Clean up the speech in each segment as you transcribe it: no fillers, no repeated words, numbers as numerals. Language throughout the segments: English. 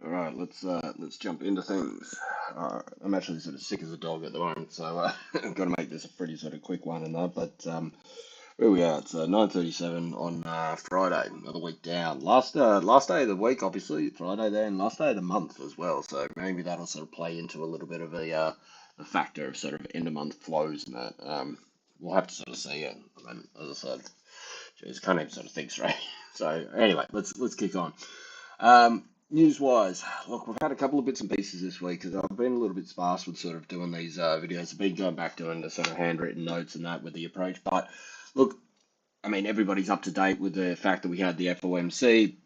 All right, let's jump into things. I'm actually sort of sick as a dog at the moment, so I've got to make this a pretty sort of quick one and that. But where we are, it's 9:37 on Friday, another week down. Last day of the week, obviously Friday there, and last day of the month as well. So maybe that'll sort of play into a little bit of a factor of sort of end of month flows and that. We'll have to sort of see it. I mean, as I said, geez, can't even sort of think straight. So anyway, let's kick on. News-wise, look, we've had a couple of bits and pieces this week because I've been a little bit sparse with sort of doing these videos. I've been going back doing the sort of handwritten notes and that with the approach. But look, I mean, everybody's up to date with the fact that we had the FOMC.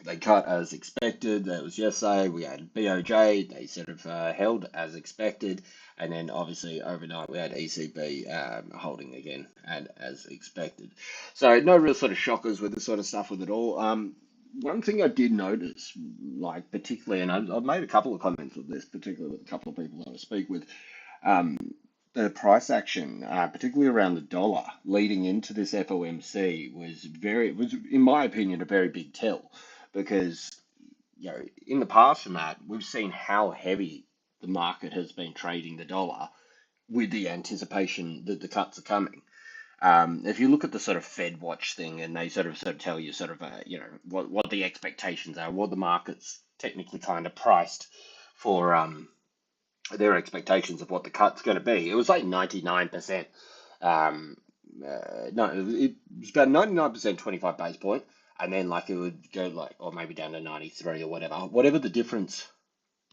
They cut as expected. That was yesterday. We had BOJ. They sort of held as expected. And then obviously overnight we had ECB holding again and as expected. So no real sort of shockers with this sort of stuff with it all. One thing I did notice, like particularly, and I've made a couple of comments with this, particularly with a couple of people that I speak with, um, the price action, particularly around the dollar, leading into this FOMC was, in my opinion, a very big tell, because in the past from that we've seen how heavy the market has been trading the dollar with the anticipation that the cuts are coming. If you look at the sort of Fed Watch thing, and they sort of tell you sort of what the expectations are, what the market's technically kind of priced for their expectations of what the cut's going to be. It was like 99%. No, it was about 99%, 25 base point, and then like it would go like, or maybe down to 93 or whatever. Whatever the difference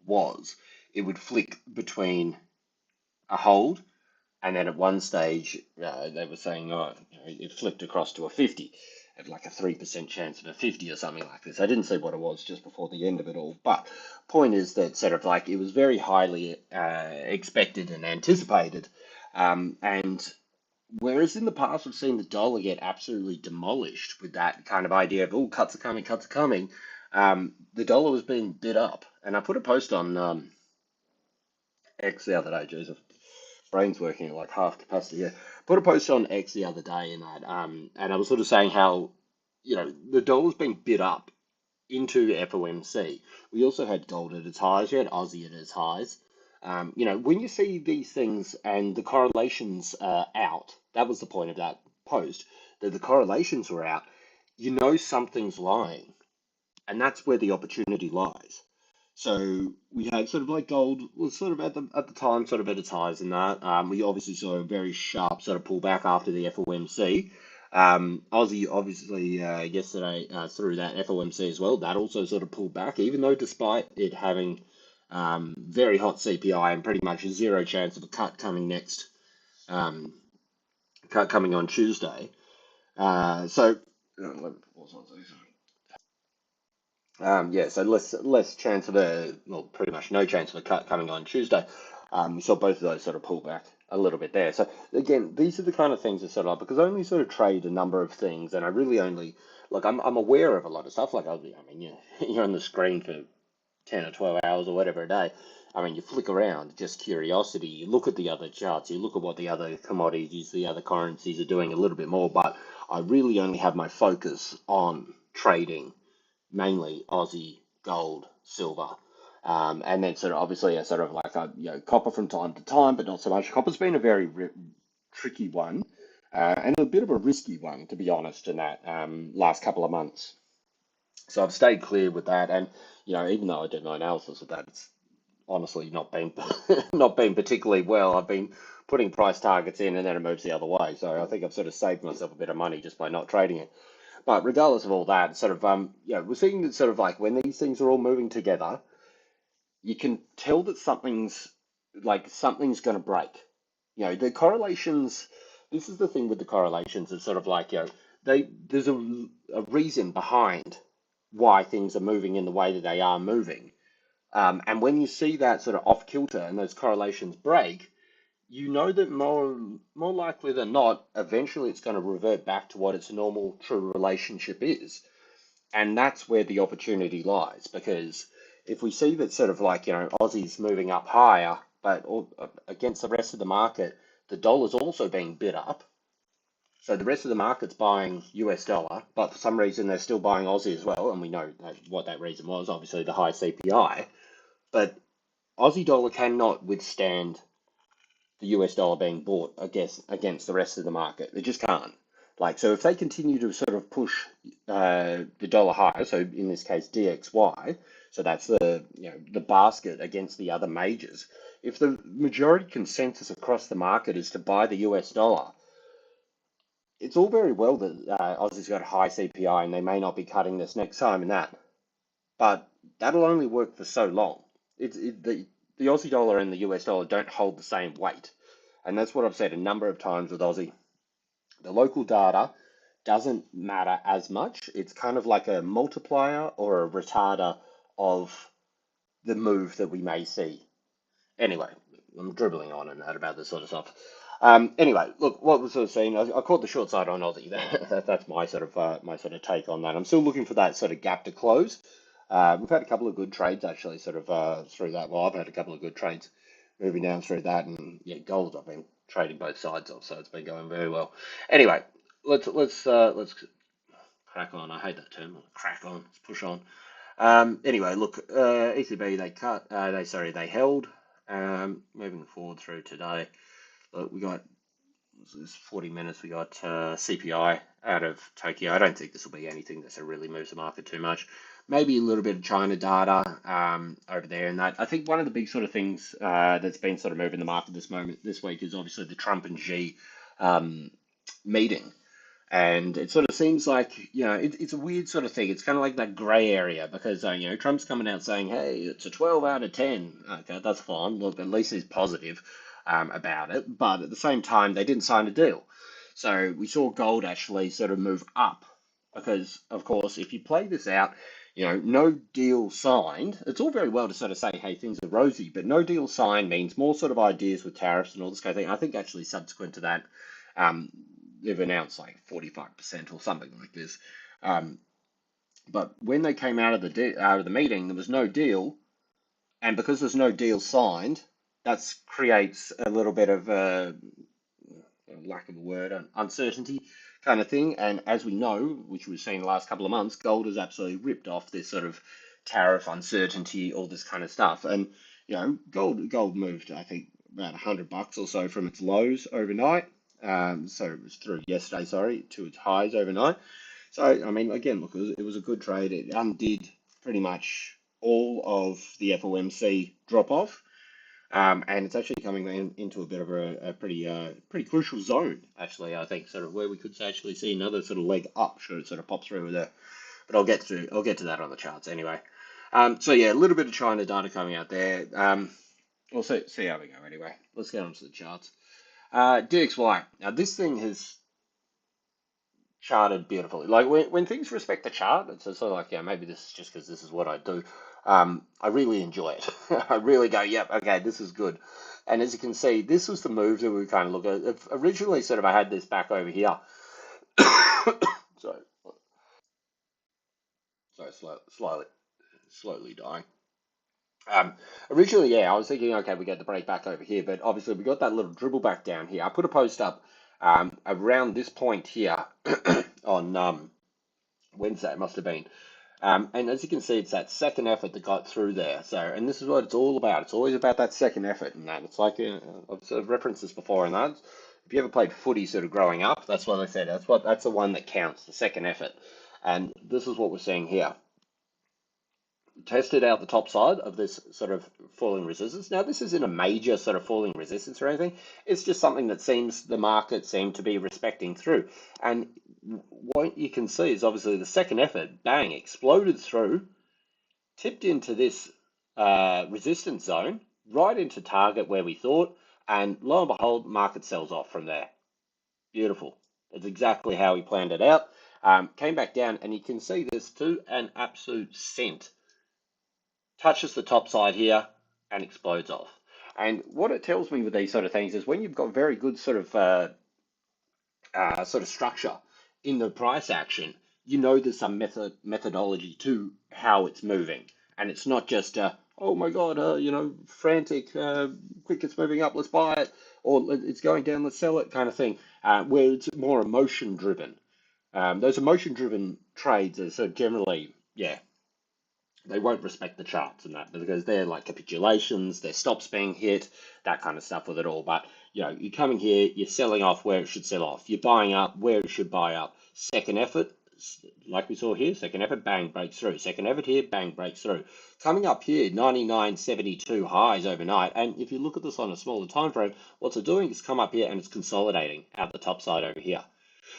was, it would flick between a hold and then at one stage, they were saying, oh, it flipped across to a 50, at like a 3% chance of a 50 or something like this. I didn't see what it was just before the end of it all. But point is that sort of like it was very highly expected and anticipated. And whereas in the past, we've seen the dollar get absolutely demolished with that kind of idea of, oh, cuts are coming, cuts are coming. The dollar was being bid up. And I put a post on X the other day, Joseph. Brain's working at like half capacity. Yeah, put a post on X the other day in that, and I was sort of saying how the dollar's been bid up into FOMC. We also had gold at its highs. We had Aussie at its highs. When you see these things and the correlations are out, that was the point of that post, that the correlations were out. You know something's lying, and that's where the opportunity lies. So we had sort of like gold was sort of at the time sort of at its highs in that. We obviously saw a very sharp sort of pullback after the FOMC. Aussie obviously yesterday through that FOMC as well. That also sort of pulled back, even though despite it having very hot CPI and pretty much zero chance of a cut coming next, um, cut coming on Tuesday. Let me pause on, please. Yeah, so less chance of pretty much no chance of a cut coming on Tuesday. We saw both of those sort of pull back a little bit there. So again, these are the kind of things that sort of because I only sort of trade a number of things, and I really only like I'm aware of a lot of stuff. Like I mean, you're on the screen for 10 or 12 hours or whatever a day. I mean, you flick around, just curiosity. You look at the other charts, you look at what the other commodities, the other currencies are doing a little bit more. But I really only have my focus on trading mainly Aussie, gold, silver. And then sort of obviously a sort of like copper from time to time, but not so much. Copper's been a very tricky one and a bit of a risky one, to be honest, in that last couple of months. So I've stayed clear with that, and even though I did my analysis of that, it's honestly not been not been particularly well. I've been putting price targets in, and then it moves the other way. So I think I've sort of saved myself a bit of money just by not trading it. But regardless of all that, sort of we're seeing that sort of like when these things are all moving together, you can tell that something's going to break. The correlations. This is the thing with the correlations. It's sort of like there's a reason behind why things are moving in the way that they are moving. And when you see that sort of off kilter and those correlations break, you know that more likely than not, eventually it's going to revert back to what its normal true relationship is. And that's where the opportunity lies. Because if we see that sort of like, Aussie's moving up higher, but against the rest of the market, the dollar's also being bid up, So the rest of the market's buying US dollar, but for some reason they're still buying Aussie as well, and we know what that reason was, obviously the high CPI. But Aussie dollar cannot withstand the US dollar being bought against the rest of the market. They just can't. Like, so if they continue to sort of push the dollar higher, so in this case DXY, so that's the basket against the other majors. If the majority consensus across the market is to buy the US dollar, it's all very well that Aussie's got a high CPI and they may not be cutting this next time and that, but that'll only work for so long. The Aussie dollar and the US dollar don't hold the same weight. And that's what I've said a number of times with Aussie. The local data doesn't matter as much. It's kind of like a multiplier or a retarder of the move that we may see. Anyway, I'm dribbling on and that about this sort of stuff. Anyway, look, what was sort of saying? I caught the short side on Aussie. That's my sort of take on that. I'm still looking for that sort of gap to close. We've had a couple of good trades actually, sort of through that. Well, I've had a couple of good trades moving down through that, and yeah, gold I've been trading both sides of, so it's been going very well. Anyway, let's crack on. I hate that term. Crack on. Let's push on. Anyway, look, ECB they held. Moving forward through today, look, we got this 40 minutes. We got CPI out of Tokyo. I don't think this will be anything that really moves the market too much. Maybe a little bit of China data over there, and that I think one of the big sort of things that's been sort of moving the market this week is obviously the Trump and Xi meeting. And it sort of seems like, it's a weird sort of thing. It's kind of like that gray area because, Trump's coming out saying, hey, it's a 12 out of 10. Okay, that's fine. Look, at least he's positive about it. But at the same time, they didn't sign a deal. So we saw gold actually sort of move up because, of course, if you play this out, no deal signed. It's all very well to sort of say, hey, things are rosy, but no deal signed means more sort of ideas with tariffs and all this kind of thing. I think actually subsequent to that, um, they've announced like 45% or something like this. Um, but when they came out of the meeting, there was no deal, and because there's no deal signed, that creates a little bit of lack of a word, an uncertainty kind of thing. And as we know, which we've seen the last couple of months, gold has absolutely ripped off this sort of tariff uncertainty, all this kind of stuff. And gold moved, I think, about $100 or so from its lows overnight. So it was through yesterday, sorry, to its highs overnight. So, I mean, again, look, it was a good trade. It undid pretty much all of the FOMC drop off. And it's actually coming into a bit of a pretty crucial zone, actually, I think, sort of where we could actually see another sort of leg up should it sort of pop through there. But I'll get to that on the charts anyway. So yeah, a little bit of China data coming out there. We'll see how we go anyway. Let's get on to the charts. DXY. Now this thing has charted beautifully. Like when things respect the chart, it's sort of like, yeah, maybe this is just because this is what I do. I really enjoy it. I really go, yep, okay, this is good. And as you can see, this was the move that we kind of look at. Originally, sort of, I had this back over here. so, slowly dying. Originally, yeah, I was thinking, okay, we get the break back over here, but obviously we got that little dribble back down here. I put a post up around this point here on Wednesday, it must have been. And as you can see, it's that second effort that got through there. So, and this is what it's all about. It's always about that second effort and that. It's like, I've sort of referenced this before, and that. If you ever played footy sort of growing up, that's what I said. That's the one that counts, the second effort. And this is what we're seeing here. Tested out the top side of this sort of falling resistance. Now, this isn't a major sort of falling resistance or anything. It's just something that the market seemed to be respecting through. And what you can see is obviously the second effort, bang, exploded through, tipped into this resistance zone, right into target where we thought, and lo and behold, market sells off from there. Beautiful. That's exactly how we planned it out. Came back down, and you can see this to an absolute cent. Touches the top side here and explodes off. And what it tells me with these sort of things is when you've got very good sort of structure in the price action, there's some methodology to how it's moving, and it's not just oh my God, frantic, quick, it's moving up, let's buy it, or it's going down, let's sell it, kind of thing, where it's more emotion driven. Those emotion driven trades are sort of generally, yeah, they won't respect the charts and that because they're like capitulations, their stops being hit, that kind of stuff with it all. But you're coming here, you're selling off where it should sell off, you're buying up where it should buy up. Second effort, like we saw here, second effort, bang, breaks through. Second effort here, bang, breaks through. Coming up here, 99.72 highs overnight. And if you look at this on a smaller time frame, what it's doing is come up here and it's consolidating out the top side over here.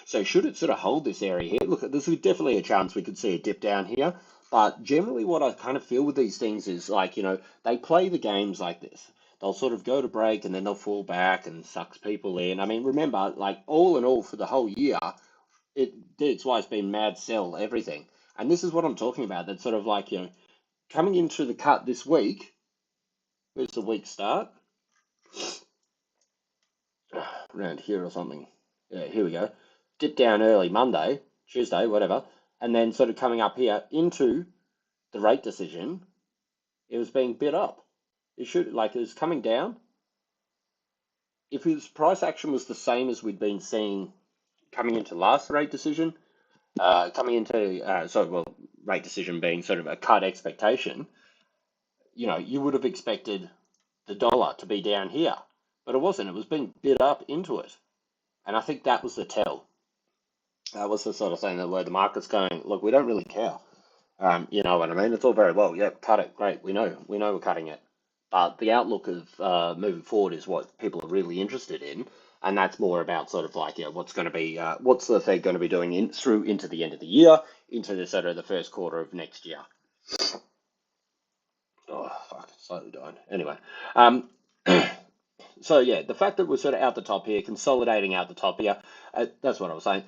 So should it sort of hold this area here? Look, there's definitely a chance we could see a dip down here. But generally, what I kind of feel with these things is like, they play the games like this. They'll sort of go to break and then they'll fall back and sucks people in. I mean, remember, like all in all for the whole year, it's why it's been mad sell everything. And this is what I'm talking about. That's sort of like, coming into the cut this week, where's the week start? Around here or something. Yeah, here we go. Dip down early Monday, Tuesday, whatever, and then sort of coming up here into the rate decision, it was being bid up. It was coming down. If his price action was the same as we'd been seeing coming into last rate decision, rate decision being sort of a cut expectation, you would have expected the dollar to be down here, but it wasn't. It was being bid up into it, and I think that was the tell. That was the sort of thing that where the market's going, look, we don't really care. You know what I mean? It's all very well. Yep, cut it. Great. We know we're cutting it. But the outlook of moving forward is what people are really interested in, and that's more about sort of like, what's going to be, what's the Fed going to be doing through into the end of the year, into the sort of the first quarter of next year. Oh, fuck, it's slightly dying. Anyway, um, so yeah, the fact that we're sort of out the top here, consolidating out the top here, that's what I was saying.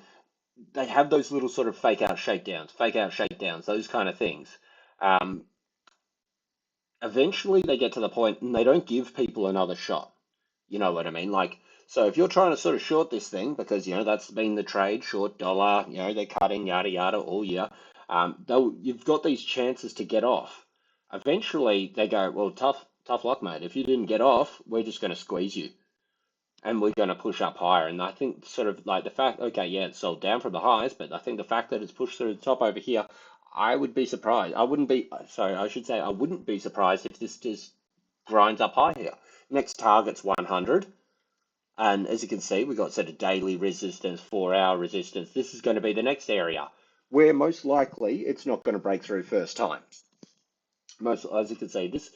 They have those little sort of fake out shakedowns, those kind of things. Um, Eventually, they get to the point and they don't give people another shot. You know what I mean? Like, so if you're trying to sort of short this thing because that's been the trade, short dollar, they're cutting yada yada all year. You've got these chances to get off. Eventually, they go, well, tough luck, mate. If you didn't get off, we're just going to squeeze you and we're going to push up higher. And I think sort of like the fact, okay, yeah, it's sold down from the highs, but I think the fact that it's pushed through the top over here, I would be surprised. I should say, I wouldn't be surprised if this just grinds up high here. Next target's 100. And as you can see, we've got sort of daily resistance, 4-hour resistance. This is going to be the next area where most likely it's not going to break through first time. As you can see, this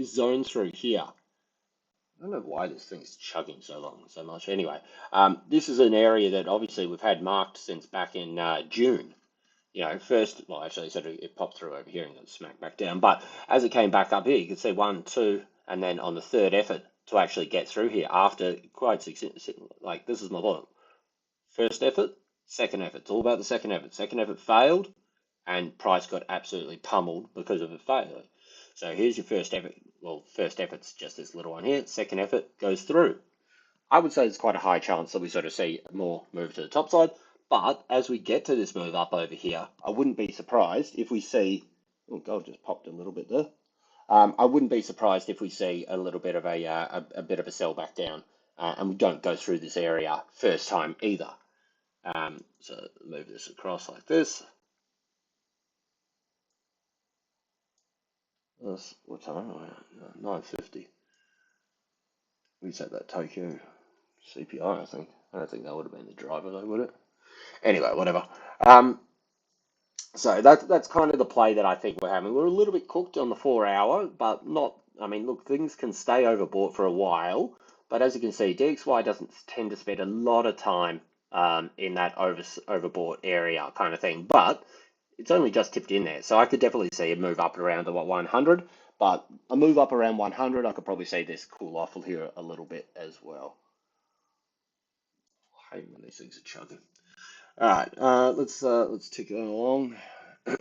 zone through here. I don't know why this thing's chugging so much. Anyway, this is an area that obviously we've had marked since back in June. First, well, actually, it popped through over here and got smacked back down. But as it came back up here, you can see one, two, and then on the third effort to actually get through here after quite like this is my point. First effort, second effort. It's all about the second effort. Second effort failed, and price got absolutely pummeled because of a failure. So here's your first effort. Well, first effort's just this little one here. Second effort goes through. I would say there's quite a high chance that we sort of see more move to the top side. But as we get to this move up over here, I wouldn't be surprised if we see. Oh, gold just popped a little bit there. I wouldn't be surprised if we see a little bit of a bit of a sell back down, and we don't go through this area first time either. So move this across like this. What time? 9:50. We set that Tokyo CPI, I think. I don't think that would have been the driver though, would it? Anyway, whatever. Um, so that's kind of the play that I think we're having. We're a little bit cooked on the 4-hour, but not. I mean, look, things can stay overbought for a while, but as you can see, DXY doesn't tend to spend a lot of time in that overbought area kind of thing. But it's only just tipped in there, so I could definitely see a move up around the 100. But a move up around 100, I could probably see this cool off here a little bit as well. I hate when these things are chugging. All right, let's tick it along. Where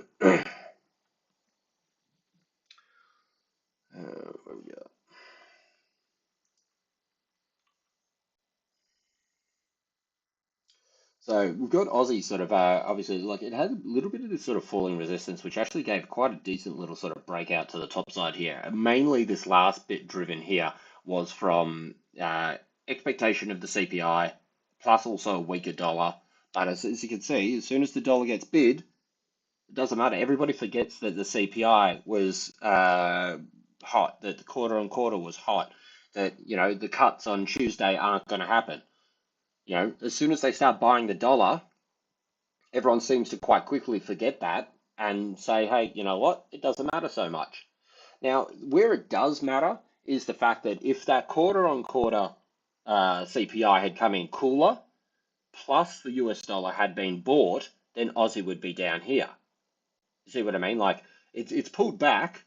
we go? So we've got Aussie sort of obviously like it had a little bit of this sort of falling resistance, which actually gave quite a decent little sort of breakout to the top side here. And mainly this last bit driven here was from expectation of the CPI, plus also a weaker dollar. But as you can see, as soon as the dollar gets bid, it doesn't matter. Everybody forgets that the CPI was hot, that the quarter on quarter was hot, that the cuts on Tuesday aren't going to happen. As soon as they start buying the dollar, everyone seems to quite quickly forget that and say, hey, you know what? It doesn't matter so much. Now, where it does matter is the fact that if that quarter on quarter CPI had come in cooler, plus the US dollar had been bought, then Aussie would be down here. You see what I mean? Like it's pulled back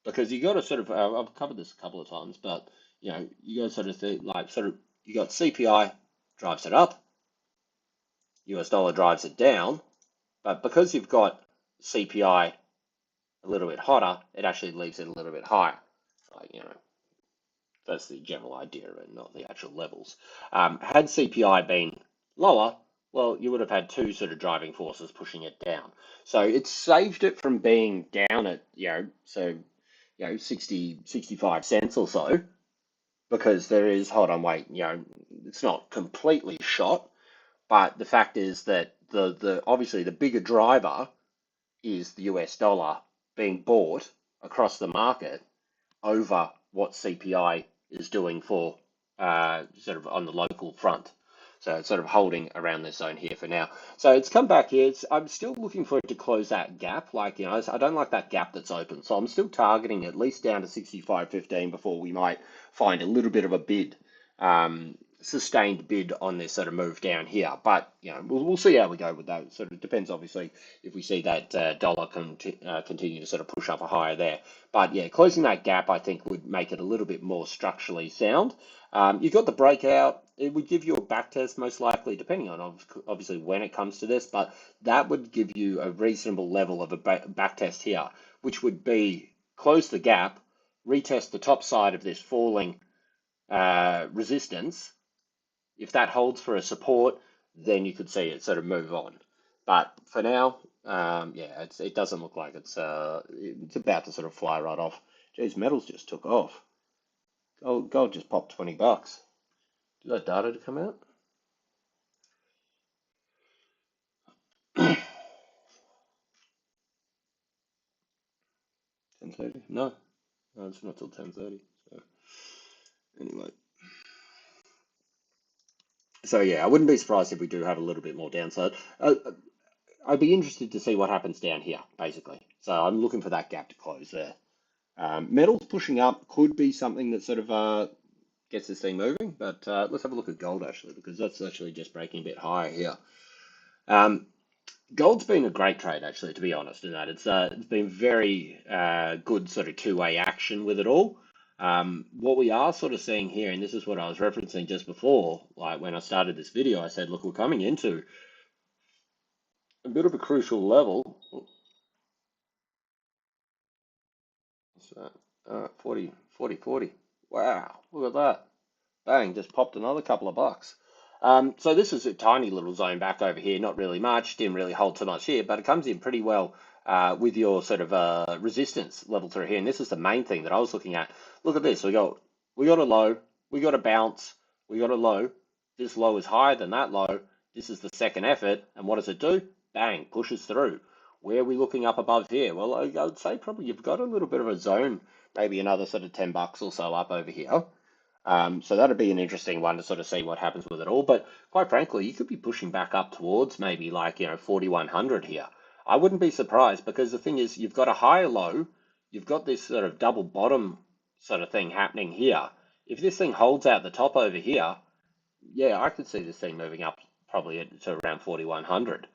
because you got to sort of I've covered this a couple of times, but you got to sort of think like you got CPI drives it up, US dollar drives it down, but because you've got CPI a little bit hotter, it actually leaves it a little bit higher. Like, that's the general idea and not the actual levels. Had CPI been lower, well, you would have had two sort of driving forces pushing it down. So it saved it from being down at, 60, 65 cents or so, because there is, hold on, wait, it's not completely shot, but the fact is that the obviously the bigger driver is the US dollar being bought across the market over what CPI is doing for sort of on the local front. So it's sort of holding around this zone here for now. So it's come back here. I'm still looking for it to close that gap. Like, I don't like that gap that's open. So I'm still targeting at least down to 65.15 before we might find a little bit of a bid, sustained bid on this sort of move down here. But, we'll see how we go with that. Sort of depends, obviously, if we see that dollar continue to sort of push up a higher there. But yeah, closing that gap, I think, would make it a little bit more structurally sound. You've got the breakout. It would give you a back test, most likely, depending on obviously when it comes to this, but that would give you a reasonable level of a back test here, which would be close the gap, retest the top side of this falling resistance. If that holds for a support, then you could see it sort of move on. But for now, yeah, it doesn't look like it's about to sort of fly right off. Geez, metals just took off. Gold just popped $20. Did that data to come out? 10:30? No, it's not till 10:30. So anyway, so yeah, I wouldn't be surprised if we do have a little bit more downside. I'd be interested to see what happens down here, basically. So I'm looking for that gap to close there. Metals pushing up could be something that sort of gets this thing moving, but let's have a look at gold actually, because that's actually just breaking a bit higher here. Gold's been a great trade actually, to be honest, in that it's been very good sort of two-way action with it all. What we are sort of seeing here, and this is what I was referencing just before, like when I started this video, I said, look, we're coming into a bit of a crucial level. What's that? 40, 40, 40. Wow, look at that. Bang, just popped another couple of bucks. So this is a tiny little zone back over here, not really much, didn't really hold too much here, but it comes in pretty well with your sort of resistance level through here. And this is the main thing that I was looking at. Look at this, we got a low, we got a bounce, we got a low. This low is higher than that low. This is the second effort, and what does it do? Bang, pushes through. Where are we looking up above here? Well, I would say probably you've got a little bit of a zone, maybe another sort of $10 or so up over here. So that'd be an interesting one to sort of see what happens with it all. But quite frankly, you could be pushing back up towards maybe like, 4,100 here. I wouldn't be surprised because the thing is, you've got a higher low, you've got this sort of double bottom sort of thing happening here. If this thing holds out the top over here, yeah, I could see this thing moving up probably to around 4,100,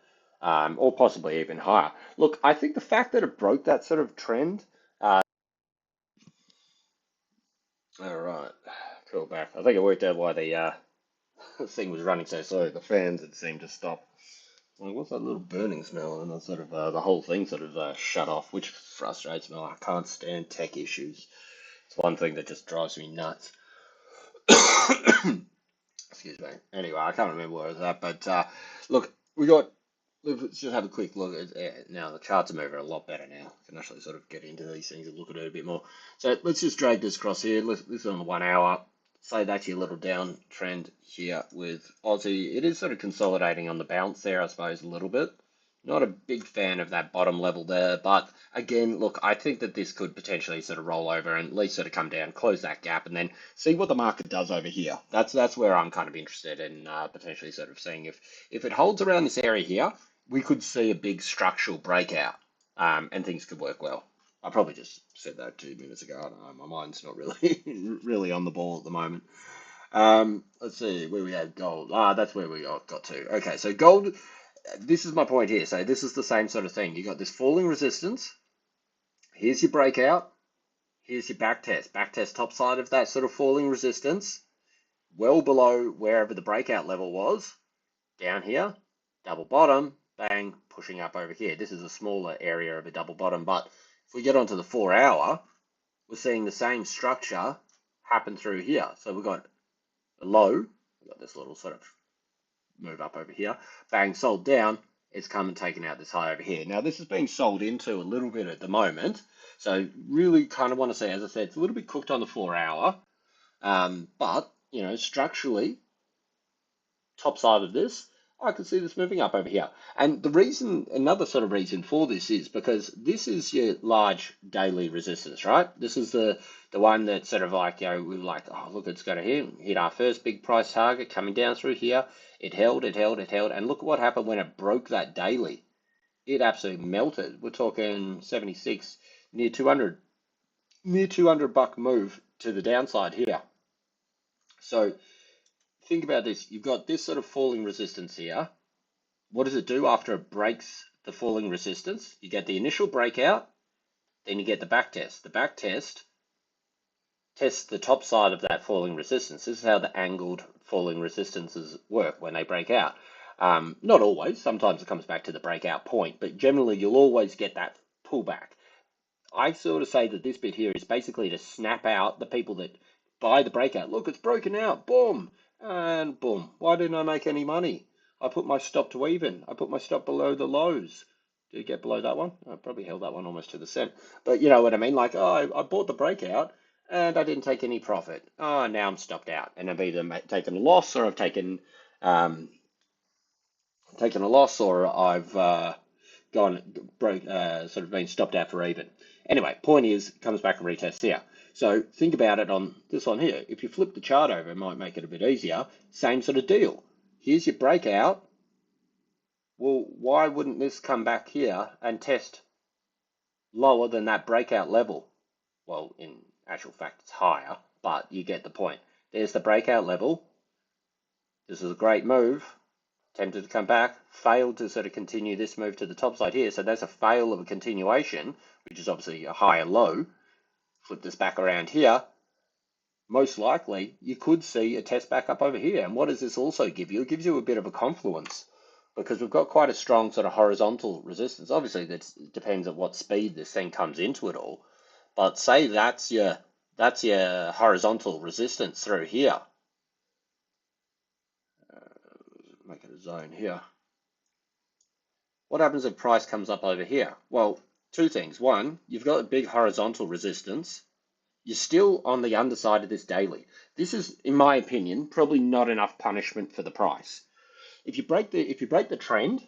or possibly even higher. Look, I think the fact that it broke that sort of trend, all right, cool back. I think it worked out why the thing was running so slow. The fans had seemed to stop. Like, what's that little burning smell? And then sort of the whole thing sort of shut off, which frustrates me. I can't stand tech issues. It's one thing that just drives me nuts. Excuse me. Anyway, I can't remember where it was at, but look, we got. Let's just have a quick look at now. The charts are moving a lot better now. I can actually sort of get into these things and look at it a bit more. So let's just drag this across here. This is on the 1 hour. Say that's your little downtrend here with Aussie. It is sort of consolidating on the bounce there, I suppose, a little bit. Not a big fan of that bottom level there, but again, look, I think that this could potentially sort of roll over and at least sort of come down, close that gap, and then see what the market does over here. That's where I'm kind of interested in potentially sort of seeing if it holds around this area here, we could see a big structural breakout, and things could work well. I probably just said that 2 minutes ago. I don't know, my mind's not really really on the ball at the moment. Let's see where we had gold. That's where we got to. Okay, so gold. This is my point here. So this is the same sort of thing. You got this falling resistance. Here's your breakout. Here's your back test. Back test top side of that sort of falling resistance. Well below wherever the breakout level was. Down here. Double bottom. Bang. Pushing up over here. This is a smaller area of a double bottom. But if we get onto the 4 hour, we're seeing the same structure happen through here. So we've got a low. We've got this little sort of move up over here, bang, sold down, it's come and taken out this high over here. Now this is being sold into a little bit at the moment, so really kind of want to say, as I said, it's a little bit cooked on the 4 hour, but you know, structurally, top side of this, I can see this moving up over here. And the reason, another sort of reason for this is because this is your large daily resistance, right? This is the one that sort of like, you know, we were like, oh, look, it's going to hit our first big price target coming down through here. It held, and look what happened when it broke that daily. It absolutely melted. We're talking 76, near 200 buck move to the downside here. So think about this. You've got this sort of falling resistance here. What does it do after it breaks the falling resistance? You get the initial breakout, then you get the back test. The back test tests the top side of that falling resistance. This is how the angled falling resistances work when they break out. Not always. Sometimes it comes back to the breakout point, but generally you'll always get that pullback. I sort of say that this bit here is basically to snap out the people that buy the breakout. Look, it's broken out. Boom. And boom. Why didn't I make any money? I put my stop to even. I put my stop below the lows. Did you get below that one? I probably held that one almost to the cent. But you know what I mean? Like, oh, I bought the breakout and I didn't take any profit. Oh, now I'm stopped out. And I've either taken a loss or I've taken a loss or I've gone broke, sort of been stopped out for even. Anyway, point is, it comes back and retests here. So think about it on this one here. If you flip the chart over, it might make it a bit easier. Same sort of deal. Here's your breakout. Well, why wouldn't this come back here and test lower than that breakout level? Well, in actual fact, it's higher, but you get the point. There's the breakout level. This is a great move. Tempted to come back, failed to sort of continue this move to the top side here. So that's a fail of a continuation, which is obviously a higher low. Flip this back around here. Most likely, you could see a test back up over here. And what does this also give you? It gives you a bit of a confluence because we've got quite a strong sort of horizontal resistance. Obviously, that depends on what speed this thing comes into it all. But say that's your horizontal resistance through here. Make it a zone here. What happens if price comes up over here? Well, two things. One, you've got a big horizontal resistance. You're still on the underside of this daily. This is, in my opinion, probably not enough punishment for the price. If you break the trend,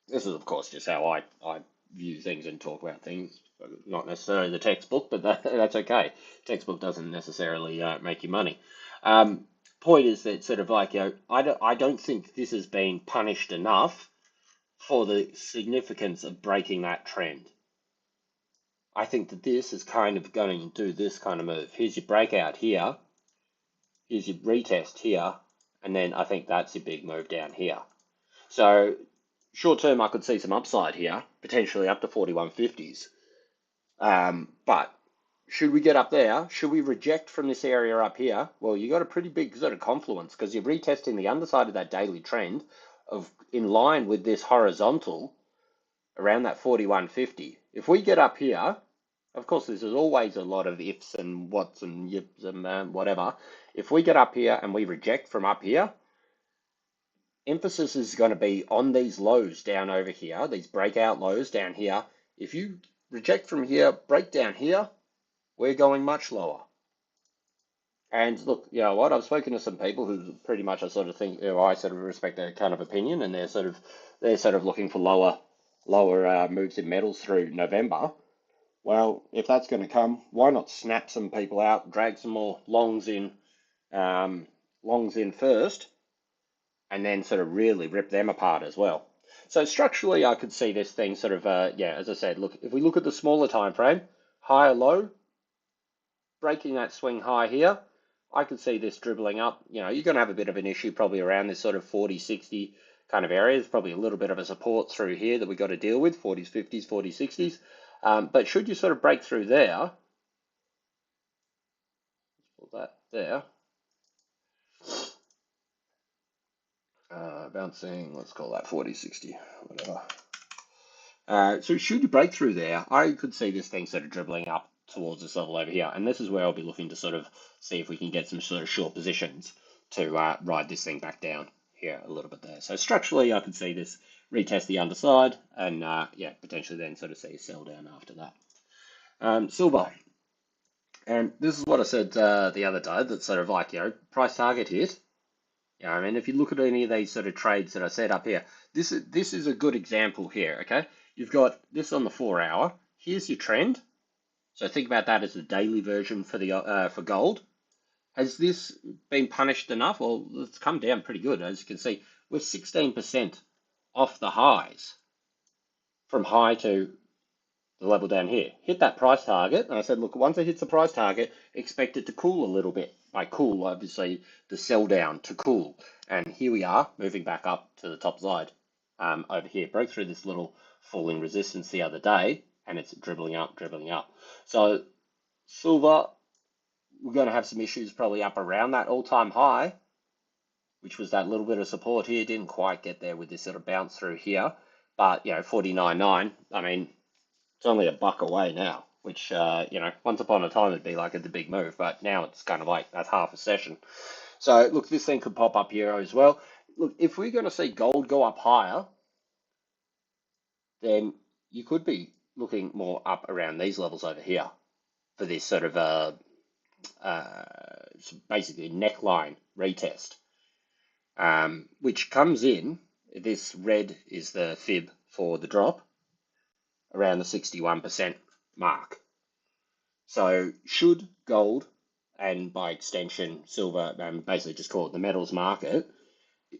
this is of course just how I view things and talk about things. Not necessarily the textbook, but that's okay. Textbook doesn't necessarily make you money. Point is that sort of like, you know, I don't think this has been punished enough for the significance of breaking that trend. I think that this is kind of going to do this kind of move. Here's your breakout here. Here's your retest here. And then I think that's your big move down here. So short term, I could see some upside here, potentially up to 41.50s. But should we get up there? Should we reject from this area up here? Well, you got a pretty big sort of confluence because you're retesting the underside of that daily trend of in line with this horizontal around that 41.50. If we get up here, Of course, this is always a lot of ifs and whats and yips and whatever. If we get up here and we reject from up here, emphasis is going to be on these lows down over here, these breakout lows down here. If you reject from here, break down here, we're going much lower. And look, you know what? I've spoken to some people who pretty much I sort of think, you know, I sort of respect their kind of opinion, and they're sort of looking for lower moves in metals through November. Well, if that's going to come, why not snap some people out, drag some more um, longs in first, and then sort of really rip them apart as well. So structurally, I could see this thing sort of, yeah, as I said, look, if we look at the smaller time frame, higher low, breaking that swing high here, I could see this dribbling up. You know, you're going to have a bit of an issue probably around this sort of 40, 60 kind of area. There's probably a little bit of a support through here that we've got to deal with, 40s, 50s, 40s, 60s. But should you sort of break through there, let's put that there, bouncing, let's call that 40, 60, whatever. So should you break through there, I could see this thing sort of dribbling up towards this level over here. And this is where I'll be looking to sort of see if we can get some sort of short positions to ride this thing back down here a little bit there. So structurally, I could see this retest the underside and yeah, potentially then sort of see a sell down after that. Silver. And this is what I said the other day, that sort of like, you know, price target hit. Yeah, I mean, if you look at any of these sort of trades that I set up here, this is a good example here, okay? You've got this on the 4 hour. Here's your trend. So think about that as the daily version for the for gold. Has this been punished enough? Well, it's come down pretty good. As you can see, we're 16% off the highs from high to the level down here. Hit that price target, and I said, look, once it hits the price target, expect it to cool a little bit. By cool, obviously, the sell down to cool. And here we are, moving back up to the top side over here. Broke through this little falling resistance the other day, and it's dribbling up, dribbling up. So silver, we're going to have some issues probably up around that all-time high, which was that little bit of support here. Didn't quite get there with this sort of bounce through here. But, you know, 49.9, I mean, it's only a buck away now, which, you know, once upon a time it'd be like the big move, but now it's kind of like that's half a session. So, look, this thing could pop up here as well. Look, if we're going to see gold go up higher, then you could be looking more up around these levels over here for this sort of basically neckline retest, which comes in. This red is the fib for the drop around the 61% mark. So should gold, and by extension silver, basically just call it the metals market,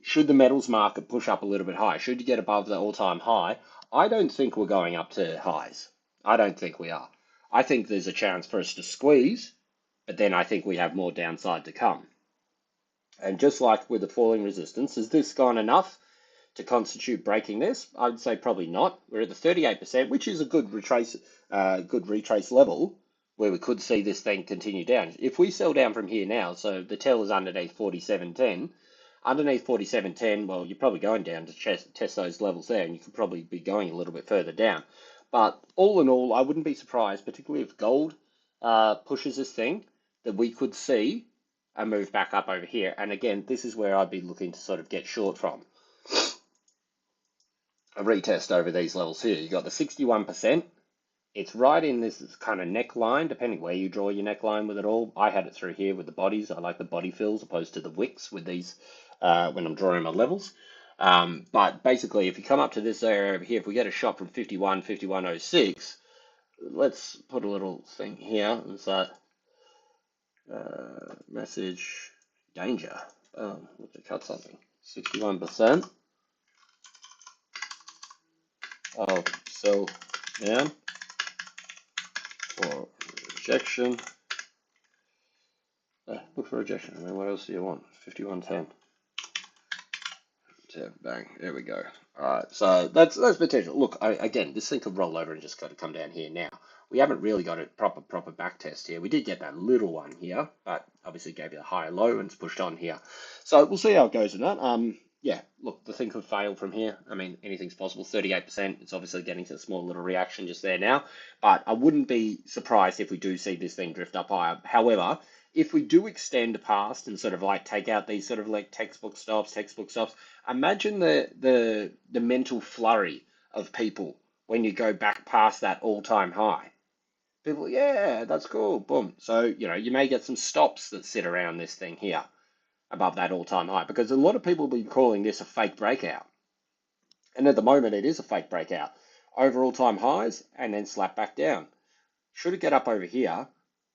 should the metals market push up a little bit higher, should you get above the all-time high, I don't think we're going up to highs. I don't think we are. I think there's a chance for us to squeeze, but then I think we have more downside to come. And just like with the falling resistance, has this gone enough to constitute breaking this? I would say probably not. We're at the 38%, which is a good retrace level where we could see this thing continue down. If we sell down from here now, so the tail is underneath 47.10, underneath 47.10, well, you're probably going down to test those levels there, and you could probably be going a little bit further down. But all in all, I wouldn't be surprised, particularly if gold pushes this thing, that we could see a move back up over here. And again, this is where I'd be looking to sort of get short from. A retest over these levels here. You got the 61%. It's right in this kind of neckline, depending where you draw your neckline with it all. I had it through here with the bodies. I like the body fills opposed to the wicks with these when I'm drawing my levels. But basically, if you come up to this area over here, if we get a shot from 51, 51.06, let's put a little thing here. It's that message danger. Let's cut something. 61% of sell down for rejection. Look for rejection. I mean, what else do you want? 51.10. Bang. There we go. All right. So that's potential. Look, again, this thing could roll over and just got to come down here now. We haven't really got a proper back test here. We did get that little one here, but obviously gave you a higher low and it's pushed on here. So we'll see how it goes in that. yeah, look, the thing could fail from here. I mean, anything's possible. 38%. It's obviously getting to a small little reaction just there now. But I wouldn't be surprised if we do see this thing drift up higher. However, if we do extend past and sort of like take out these sort of like textbook stops, imagine the mental flurry of people when you go back past that all-time high. People, yeah, that's cool, boom. So, you may get some stops that sit around this thing here above that all-time high because a lot of people have been calling this a fake breakout. And at the moment, it is a fake breakout over all-time highs and then slap back down. Should it get up over here,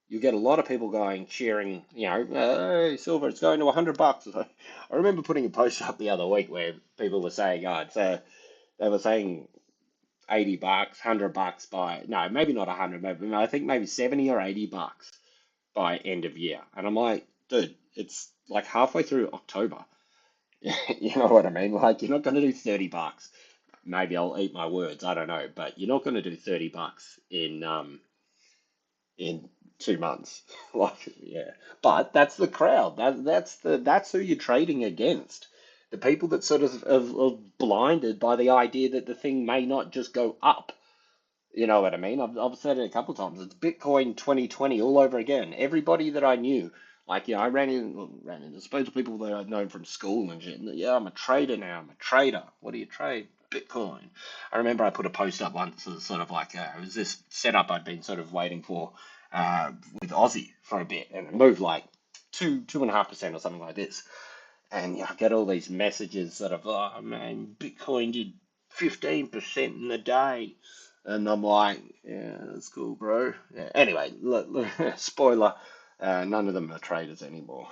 you get a lot of people going, cheering, hey, silver, it's going to $100. I remember putting a post up the other week where people were saying, they were saying $80, $100 by, no, maybe not 100, maybe, I think maybe 70 or $80 by end of year. And I'm like, dude, it's like halfway through October. You know what I mean? Like, you're not going to do $30. Maybe I'll eat my words. I don't know, but you're not going to do $30 in 2 months. Like, yeah. But that's the crowd. That's who you're trading against. The people that sort of are blinded by the idea that the thing may not just go up. You know what I mean? I've said it a couple of times. It's Bitcoin 2020 all over again. Everybody that I knew, like, I ran into suppose people that I'd known from school and shit. And, yeah, I'm a trader now. I'm a trader. What do you trade? Bitcoin. I remember I put a post up once, as sort of like it was this setup I'd been sort of waiting for with Aussie for a bit, and it moved like 2.5% or something like this. And I get all these messages that of, oh man, Bitcoin did 15% in a day. And I'm like, yeah, that's cool, bro. Yeah. Anyway, spoiler, none of them are traders anymore.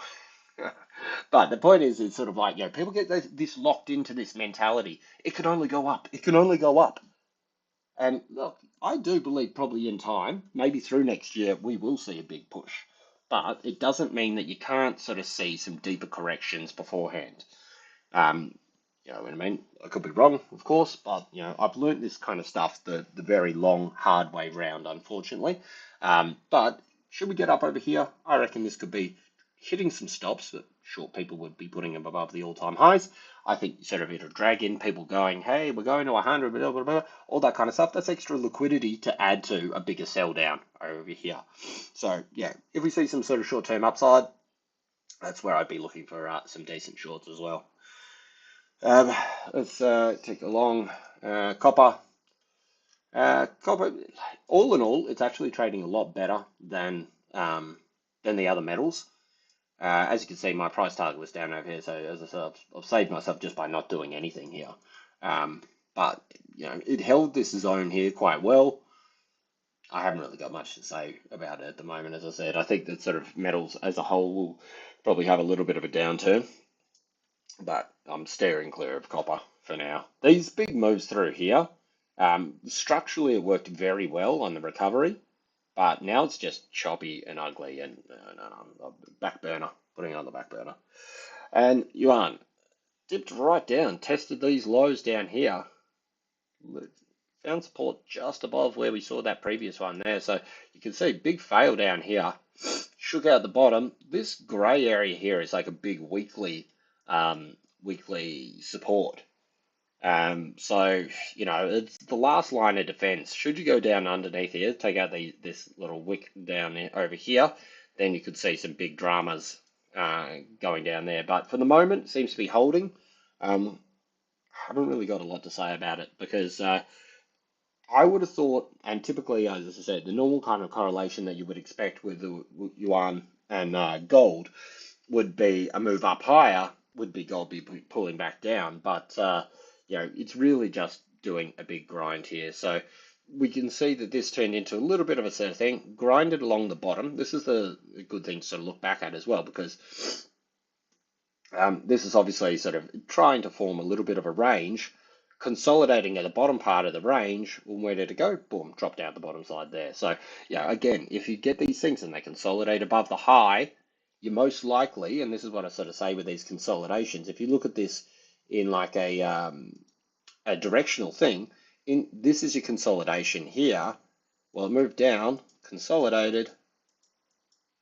But the point is, it's sort of like, people get this locked into this mentality. It can only go up. It can only go up. And look, I do believe probably in time, maybe through next year, we will see a big push. But it doesn't mean that you can't sort of see some deeper corrections beforehand. Um, you know what I mean? I could be wrong, of course, but I've learned this kind of stuff the very long, hard way round, unfortunately. But should we get up over here? I reckon this could be hitting some stops that short people would be putting them above the all-time highs. I think sort of it'll drag in people going, hey, we're going to 100, blah, blah, blah, all that kind of stuff. That's extra liquidity to add to a bigger sell down over here. So, yeah, if we see some sort of short-term upside, that's where I'd be looking for some decent shorts as well. Um, let's take a long copper. Copper, all in all, it's actually trading a lot better than the other metals. As you can see, my price target was down over here, so as I said, I've saved myself just by not doing anything here. But it held this zone here quite well. I haven't really got much to say about it at the moment, as I said. I think that sort of metals as a whole will probably have a little bit of a downturn, but I'm steering clear of copper for now. These big moves through here, structurally it worked very well on the recovery, but now it's just choppy and ugly and back burner, putting it on the back burner. And yuan dipped right down, tested these lows down here, found support just above where we saw that previous one there. So you can see big fail down here, shook out the bottom. This grey area here is like a big weekly support. So it's the last line of defense. Should you go down underneath here, take out this little wick down there, over here, then you could see some big dramas going down there. But for the moment, it seems to be holding. I haven't really got a lot to say about it because I would have thought, and typically, as I said, the normal kind of correlation that you would expect with the yuan and gold would be a move up higher, would be gold be pulling back down. But it's really just doing a big grind here. So we can see that this turned into a little bit of a sort of thing, grinded along the bottom. This is a good thing to sort of look back at as well, because this is obviously sort of trying to form a little bit of a range, consolidating at the bottom part of the range. Where did it go? Boom, drop down the bottom side there. So again, if you get these things and they consolidate above the high, you're most likely, and this is what I sort of say with these consolidations, if you look at this in like a directional thing, this is your consolidation here. Well, it moved down, consolidated,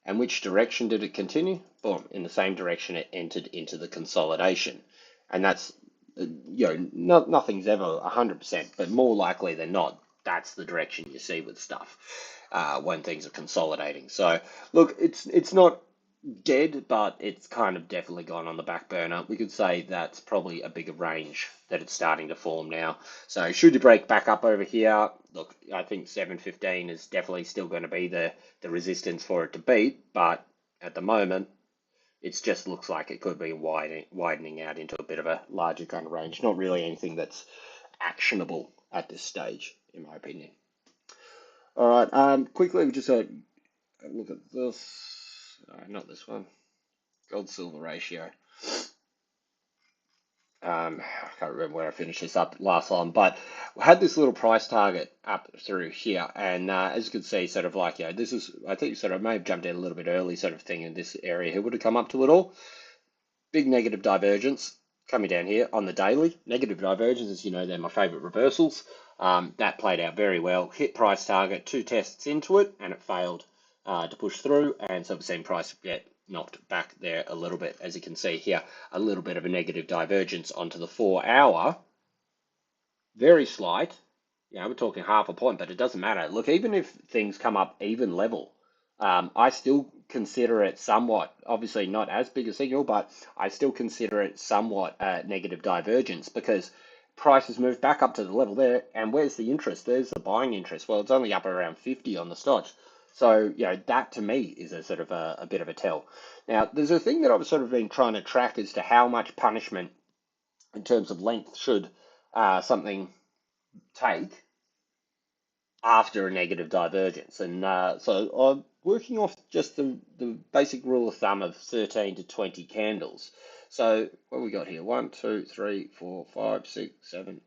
and which direction did it continue? Boom, in the same direction it entered into the consolidation. And that's, nothing's ever 100%, but more likely than not, that's the direction you see with stuff when things are consolidating. So look, it's not dead, but it's kind of definitely gone on the back burner. We could say that's probably a bigger range that it's starting to form now. So should you break back up over here, look, I think 715 is definitely still going to be the resistance for it to beat, but at the moment, it just looks like it could be widening out into a bit of a larger kind of range. Not really anything that's actionable at this stage, in my opinion. All right, quickly, we just look at this. Not this one. Gold silver ratio. I can't remember where I finished this up last time, but we had this little price target up through here, and as you can see, sort of like, this is, I think sort of may have jumped in a little bit early sort of thing in this area here. Would have come up to it all. Big negative divergence coming down here on the daily. Negative divergence, as you know, they're my favorite reversals. That played out very well. Hit price target, 2 tests into it, and it failed to push through, and so we've seen price get knocked back there a little bit. As you can see here, a little bit of a negative divergence onto the 4-hour. Very slight. We're talking half a point, but it doesn't matter. Look, even if things come up even level, I still consider it somewhat, obviously not as big a signal, but I still consider it somewhat negative divergence because prices move back up to the level there. And where's the interest? There's the buying interest. Well, it's only up around 50 on the Stodge. So, that to me is a sort of a bit of a tell. Now, there's a thing that I've sort of been trying to track as to how much punishment in terms of length should something take after a negative divergence. And so I'm working off just the basic rule of thumb of 13 to 20 candles. So what have we got here? 1, 2, 3, 4, 5, 6, 7,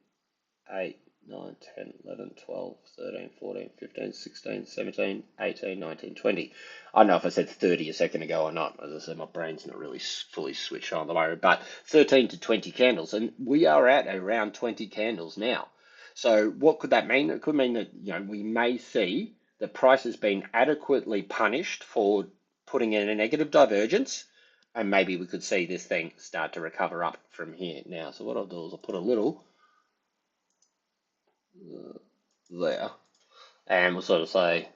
8, 9, 10, 11, 12, 13, 14, 15, 16, 17, 18, 19, 20. I don't know if I said 30 a second ago or not. As I said, my brain's not really fully switched on at the moment, but 13 to 20 candles. And we are at around 20 candles now. So what could that mean? It could mean that we may see the price has been adequately punished for putting in a negative divergence, and maybe we could see this thing start to recover up from here now. So what I'll do is I'll put a little there, and we'll sort of say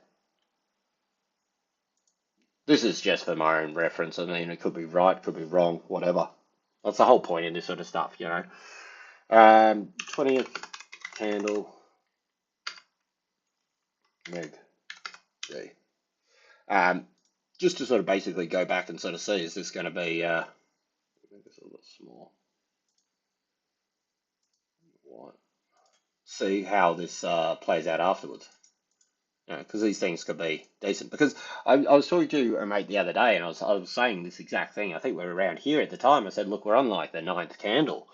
this is just for my own reference. I mean, it could be right, could be wrong, whatever. That's the whole point in this sort of stuff, 20th candle, neg G. Just to sort of basically go back and sort of see, is this going to be, I think it's a little small. See how this plays out afterwards. Because these things could be decent. Because I was talking to a mate the other day, and I was saying this exact thing. I think we were around here at the time. I said, look, we're on like the 9th candle.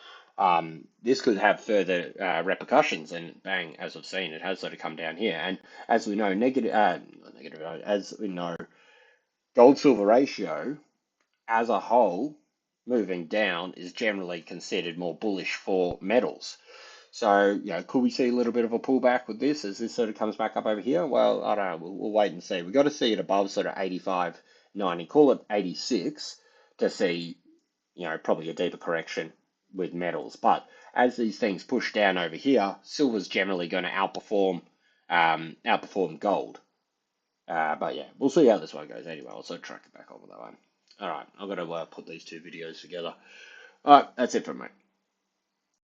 This could have further repercussions, and bang, as I've seen, it has sort of come down here. And as we know, as we know, gold silver ratio as a whole moving down is generally considered more bullish for metals. So, could we see a little bit of a pullback with this as this sort of comes back up over here? Well, I don't know. We'll wait and see. We've got to see it above sort of 85, 90, call it 86 to see, probably a deeper correction with metals. But as these things push down over here, silver's generally going to outperform gold. But yeah, we'll see how this one goes anyway. I'll sort of track it back over that one. All right, I've got to put these 2 videos together. All right, that's it from me.